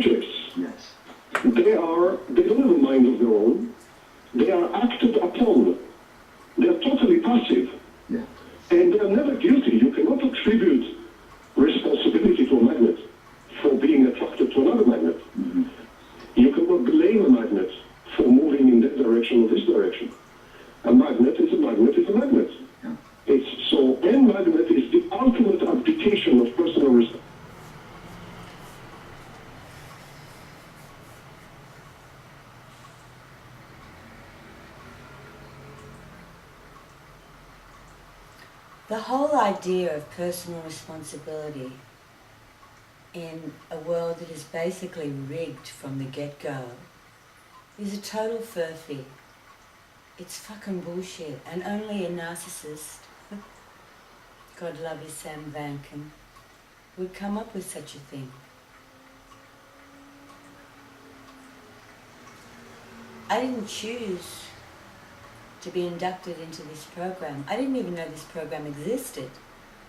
objects. Yes. They don't have a mind of their own. They are acted upon. They are totally passive. Yeah. And they are never guilty. You cannot attribute responsibility to a magnet for being attracted to another magnet. Mm-hmm. You cannot blame a magnet for moving in that direction or this direction. A magnet is a magnet is a magnet. Yeah. It's so, and magnet is the ultimate abdication of personal responsibility. The whole idea of personal responsibility in a world that is basically rigged from the get-go is a total furphy. It's fucking bullshit, and only a narcissist, God love you Sam Vanken, would come up with such a thing. I didn't choose to be inducted into this program. I didn't even know this program existed.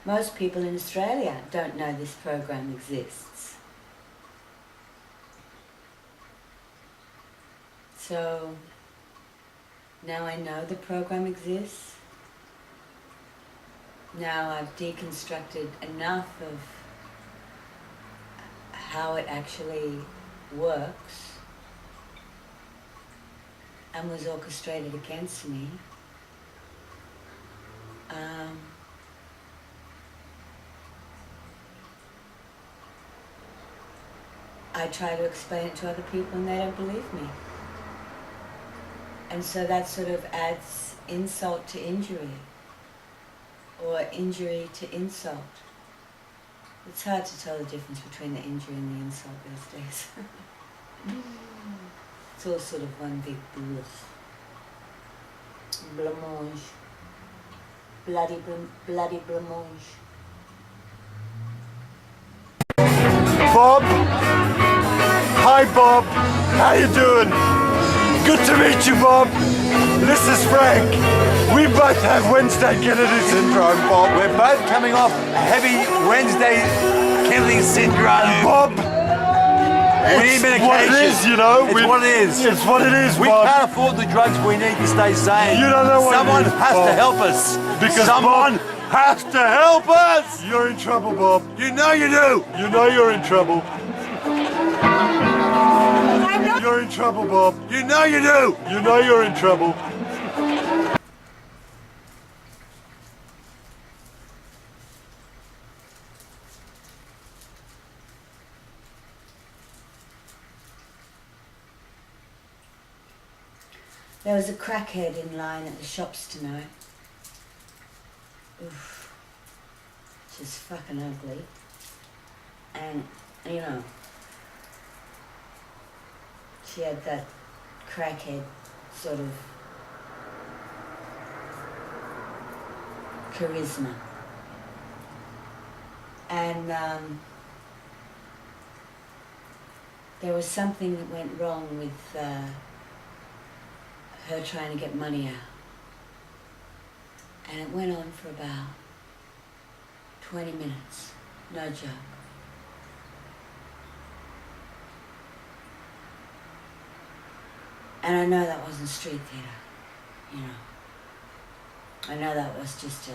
Most people in Australia don't know this program exists. So now I know the program exists. Now I've deconstructed enough of how it actually works and was orchestrated against me. I try to explain it to other people and they don't believe me. And so that sort of adds insult to injury, or injury to insult. It's hard to tell the difference between the injury and the insult these days. It's all sort of one big blancmange. Bloody blancmange. Bob! Hi Bob! How you doing? Good to meet you, Bob! This is Frank. We both have Wednesday Kennedy syndrome, Bob. We're both coming off heavy Wednesday Kennedy syndrome. Bob! We need medication. What it is, you know. It's what it is. It's what it is, We Bob. can't afford the drugs we need to stay sane. You don't know what Someone it is, has Bob. to help us. Because someone Bob, has to help us. You're in trouble, Bob. You know you do. You know you're in trouble. You're in trouble, Bob. You know you do. You know you're in trouble. There was a crackhead in line at the shops tonight. Oof. She's fucking ugly. And, you know, she had that crackhead sort of charisma. And there was something that went wrong with her trying to get money out. And it went on for about 20 minutes, no joke. And I know that wasn't street theatre, you know. I know that was just a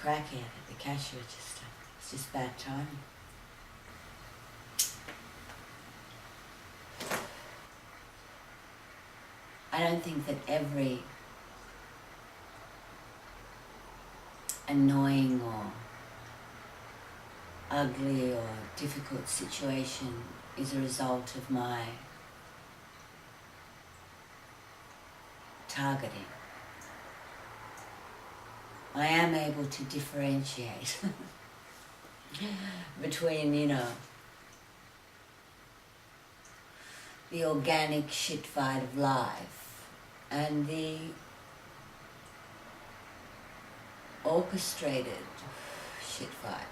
crackhead at the cash register. It's just bad timing. I don't think that every annoying or ugly or difficult situation is a result of my targeting. I am able to differentiate between, you know, the organic shit fight of life and the orchestrated shit fight.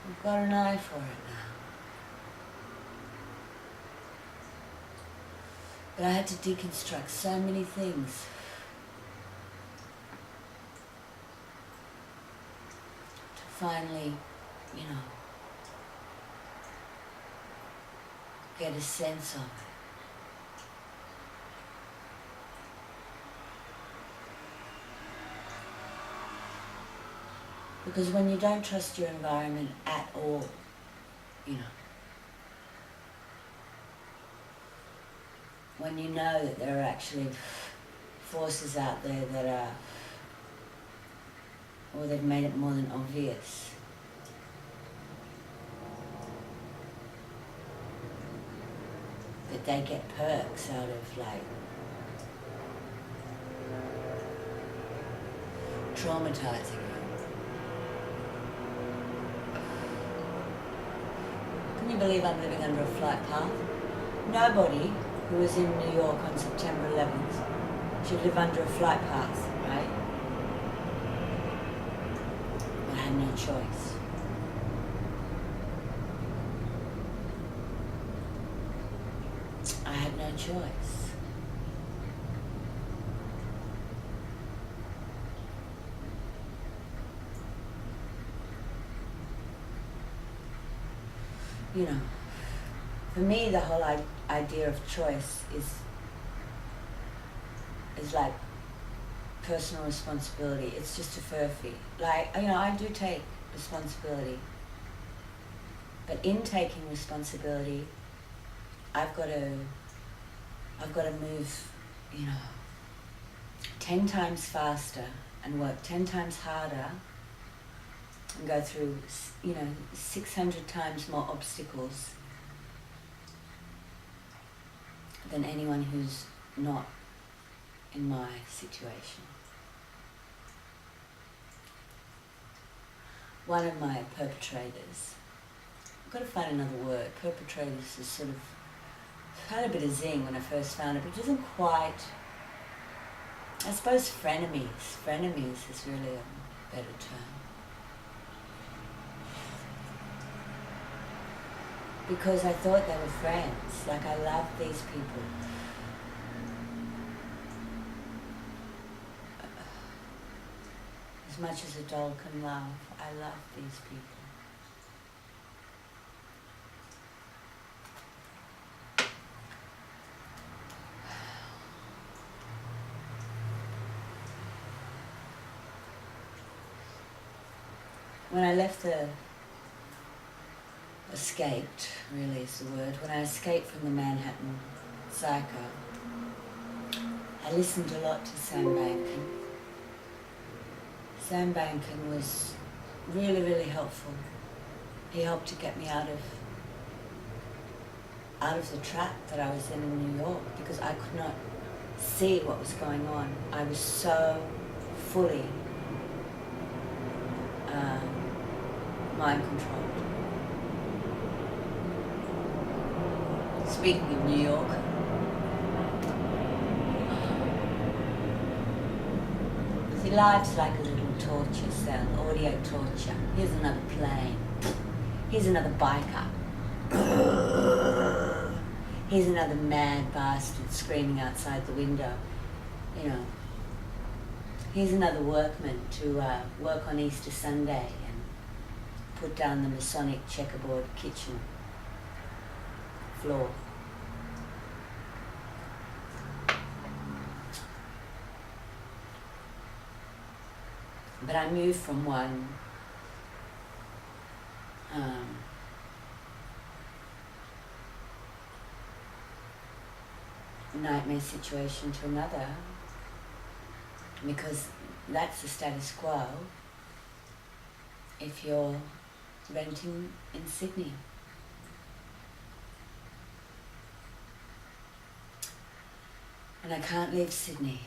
We've got an eye for it now. But I had to deconstruct so many things. finally, you know, get a sense of it. Because when you don't trust your environment at all, you know, when you know that there are actually forces out there that are, or they've made it more than obvious, that they get perks out of like traumatizing you. Can you believe I'm living under a flight path? Nobody who was in New York on September 11th should live under a flight path, right? But I had no choice. I had no choice. You know, for me, the whole idea of choice is like personal responsibility. It's just a furphy. Like, you know, I do take responsibility, but in taking responsibility, I've got to move, you know, 10 times faster and work 10 times harder and go through, you know, 600 times more obstacles than anyone who's not in my situation. One of my perpetrators, I've got to find another word, perpetrators is sort of, had a bit of zing when I first found it, but it isn't quite, I suppose frenemies. Frenemies is really a better term. Because I thought they were friends, like I loved these people. As much as a doll can love, I love these people. When I escaped, really is the word, when I escaped from the Manhattan Psycho, I listened a lot to Sam Bankin. Sam Bankin was really, really helpful. He helped to get me out of the trap that I was in New York, because I could not see what was going on. I was so fully mind controlled. Speaking of New York, see, life's like a little torture cell, audio torture. Here's another plane. Here's another biker. Here's another mad bastard screaming outside the window. You know, here's another workman to work on Easter Sunday and put down the Masonic checkerboard kitchen floor. But I moved from one nightmare situation to another, because that's the status quo if you're renting in Sydney. And I can't leave Sydney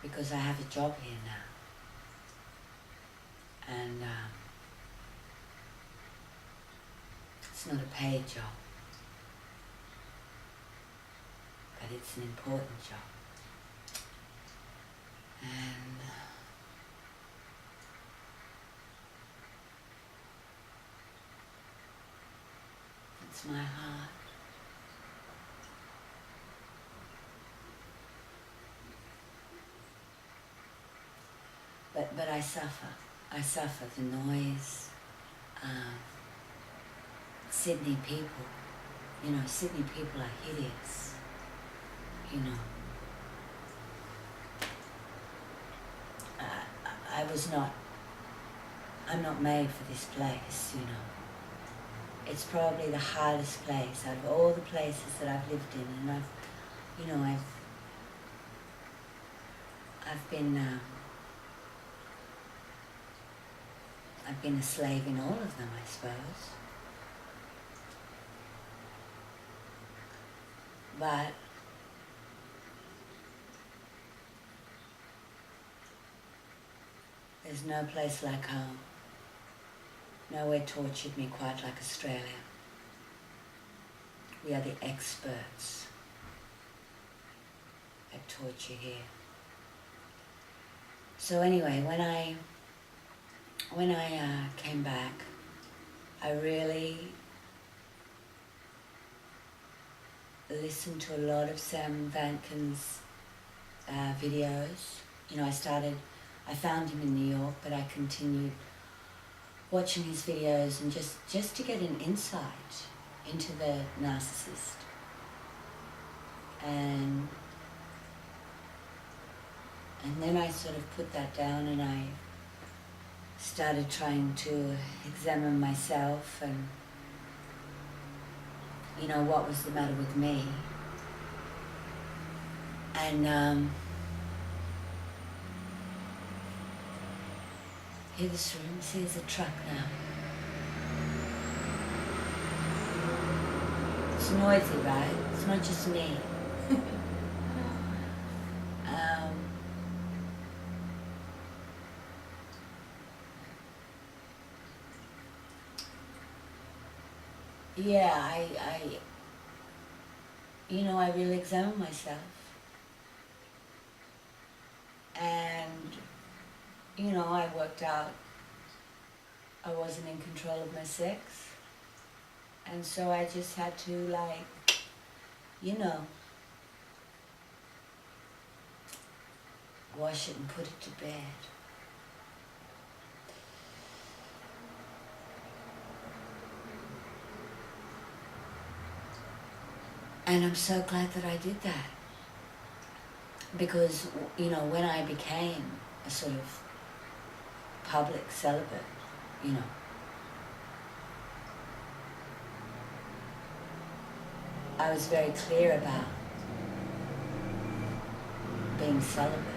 because I have a job here now. And it's not a paid job, but it's an important job. And it's my heart. But I suffer. I suffer the noise. Sydney people, Sydney people are hideous, I'm not made for this place, It's probably the hardest place out of all the places that I've lived in, and I've been a slave in all of them, I suppose. But there's no place like home. Nowhere tortured me quite like Australia. We are the experts at torture here. So anyway, when I came back, I really listened to a lot of Sam Vankin's videos. I found him in New York, but I continued watching his videos and just to get an insight into the narcissist. And then I sort of put that down and I started trying to examine myself and what was the matter with me. And hear this room, see there's a truck now. It's noisy, right? It's not just me. Yeah, I really examined myself. And, I worked out I wasn't in control of my sex. And so I just had to, wash it and put it to bed. And I'm so glad that I did that. Because, when I became a sort of public celibate, I was very clear about being celibate.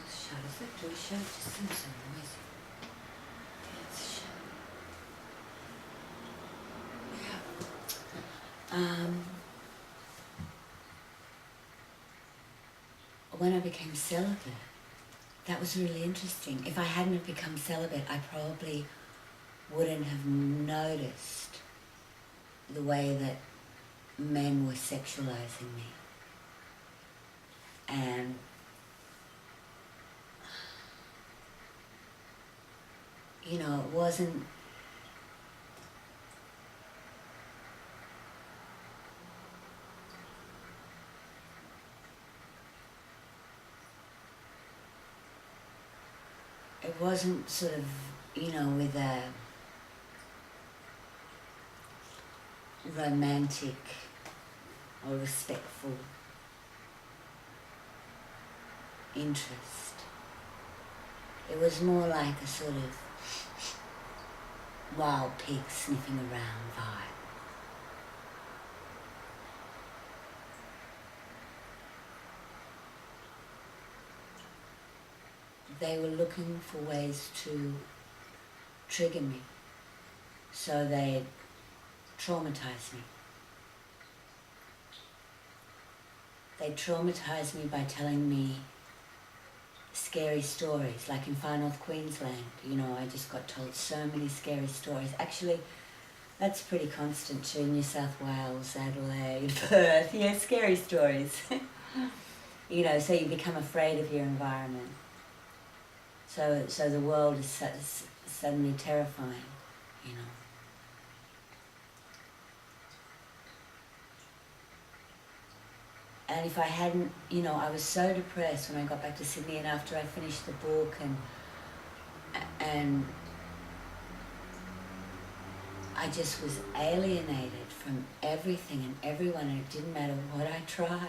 Is that door shut? It just seems so noisy. Yeah, it's shut. Yeah. When I became celibate, that was really interesting. If I hadn't have become celibate, I probably wouldn't have noticed the way that men were sexualizing me. And it wasn't sort of, with a romantic or respectful interest. It was more like a sort of wild pig sniffing around vibe. They were looking for ways to trigger me, so they'd traumatize me. They traumatized me by telling me scary stories, like in Far North Queensland. I just got told so many scary stories. Actually, that's pretty constant too. New South Wales, Adelaide, Perth, scary stories. So you become afraid of your environment. So the world is suddenly terrifying, And if I hadn't, you know, I was so depressed when I got back to Sydney and after I finished the book and I just was alienated from everything and everyone, and it didn't matter what I tried.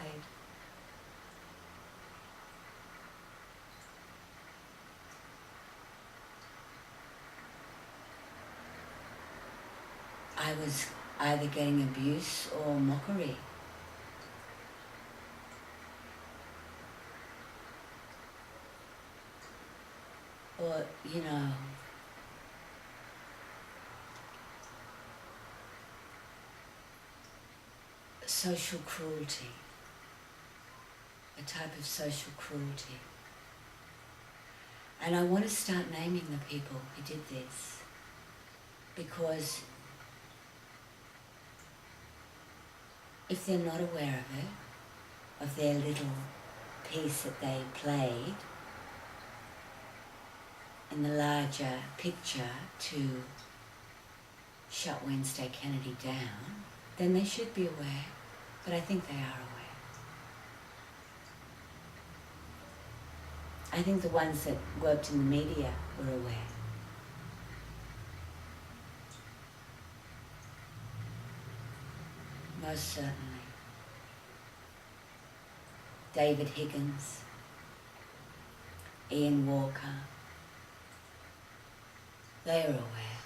I was either getting abuse or mockery. Or, you know, social cruelty, a type of social cruelty. And I want to start naming the people who did this, because if they're not aware of it, of their little piece that they played in the larger picture to shut Wednesday Kennedy down, then they should be aware, but I think they are aware. I think the ones that worked in the media were aware. Most certainly. David Higgins, Ian Walker, they are aware.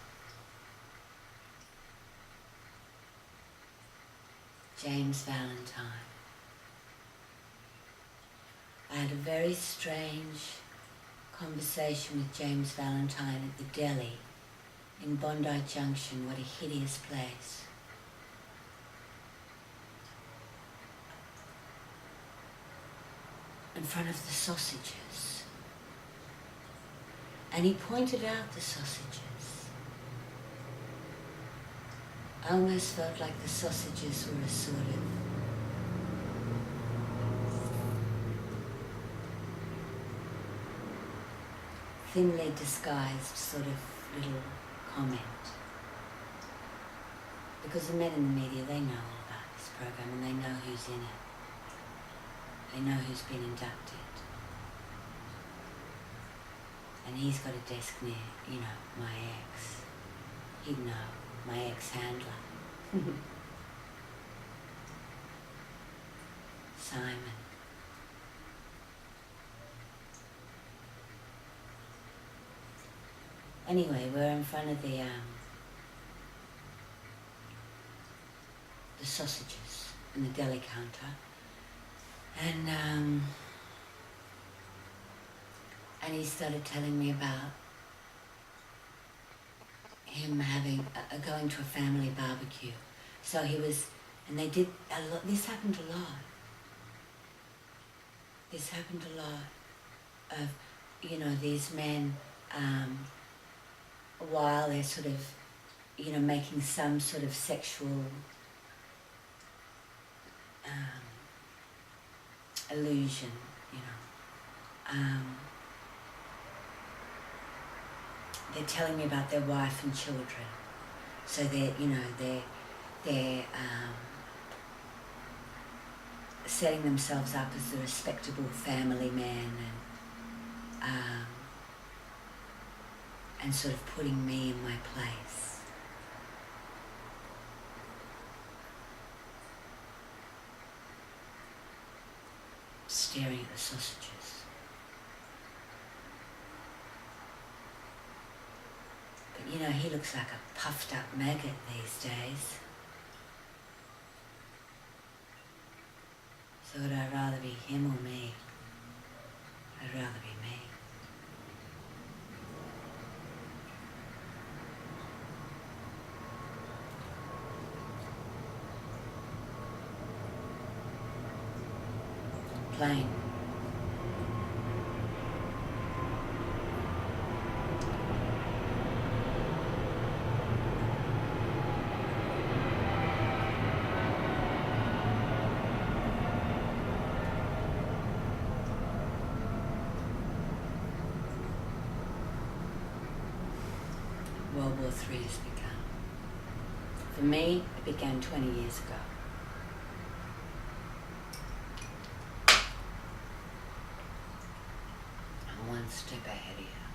James Valentine. I had a very strange conversation with James Valentine at the deli in Bondi Junction. What a hideous place. In front of the sausages. And he pointed out the sausages. I almost felt like the sausages were a sort of thinly disguised sort of little comment. Because the men in the media, they know all about this program and they know who's in it. They know who's been inducted. And he's got a desk near, you know, my ex. He'd know, my ex-handler. Simon. Anyway, we're in front of the sausages in the deli counter. And he started telling me about him having going to a family barbecue. So he was, and they did a lot. This happened a lot. This happened a lot of, you know, these men, while they're sort of, you know, making some sort of sexual illusion, you know. They're telling me about their wife and children. So they're, you know, they're setting themselves up as a respectable family man and sort of putting me in my place. Staring at the sausages. But you know, he looks like a puffed up maggot these days. So would I rather be him or me? I'd rather be me. Plane. World War III has begun. For me, it began 20 years ago. step ahead of you.